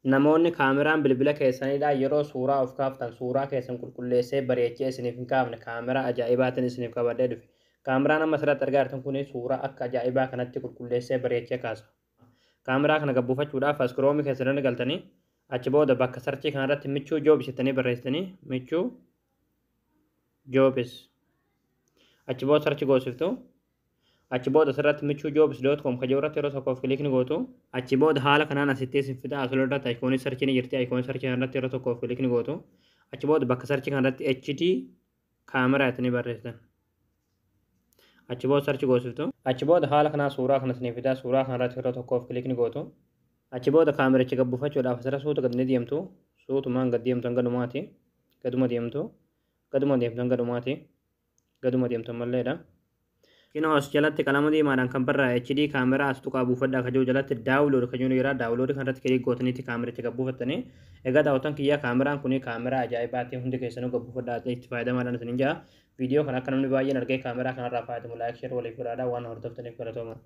namoonni kaameraan bilbila keessanidha yeroo suuraa of kaaftan suuraa keessan qulqulleessee bareechee isiniif hin kaafne kaameraa ajaa'ibaatiin isiniif qabadhee dhufe. Kaameraan amma asirratti argaa jirtan kun suuraa akka ajaa'ibaa kanatti qulqulleessee bareechee kaasa. Kaameraa kana gabbuufachuudhaaf as kiroomii keessatti galtanii achi booda bakka sarchii kanarratti michuu joobis jettanii barreessitanii michuu joobis achi booda sarchi goosiftu. Achi booda asirratti michuu.jobs.com kan jirurratti yeroo tokkoof kilikni gootu achi booda haala kanaan asitti isin fida asirratti ayikoonii sarchii ni jirti ayikoonii sarchii kanarratti yeroo tokkoof kilikni gootu achi booda bakka sarchii kanarratti HD kaameraa itti barreessitan achi booda sarchi goosiftu achi booda haala kanaa suuraa kana isin fida suuraa kanarratti yeroo tokkoof kilikni gootu achi booda kaamericha gabbuufachuudhaaf asirra suuta gad ni deemtu suutumaan gad deemtu hanga dhumaati gaduma deemtu hanga dhumaati gaduma deemtu malleedha. Kino as jalatti qalama diimaadhaan kan barraa'e HD kaameraa as tuqaa buufadhaa kan jiru jalatti daawulood kan jiru jira daawulood kanarratti kilik gootaniitti kaamericha gabbuufattanii egaa daawwattan kiyyaa kaameraan kuni kaameraa ajaa'ibaatti hundi keessanuu gabbuufadhaa itti fayyadamaadhaan isiniin jira viidiyoo kan akka namni baay'een argee kaameraa kanarraa fayyadamu laayik sheer waliif godhaadhaa waan hordoftaniif galatooma.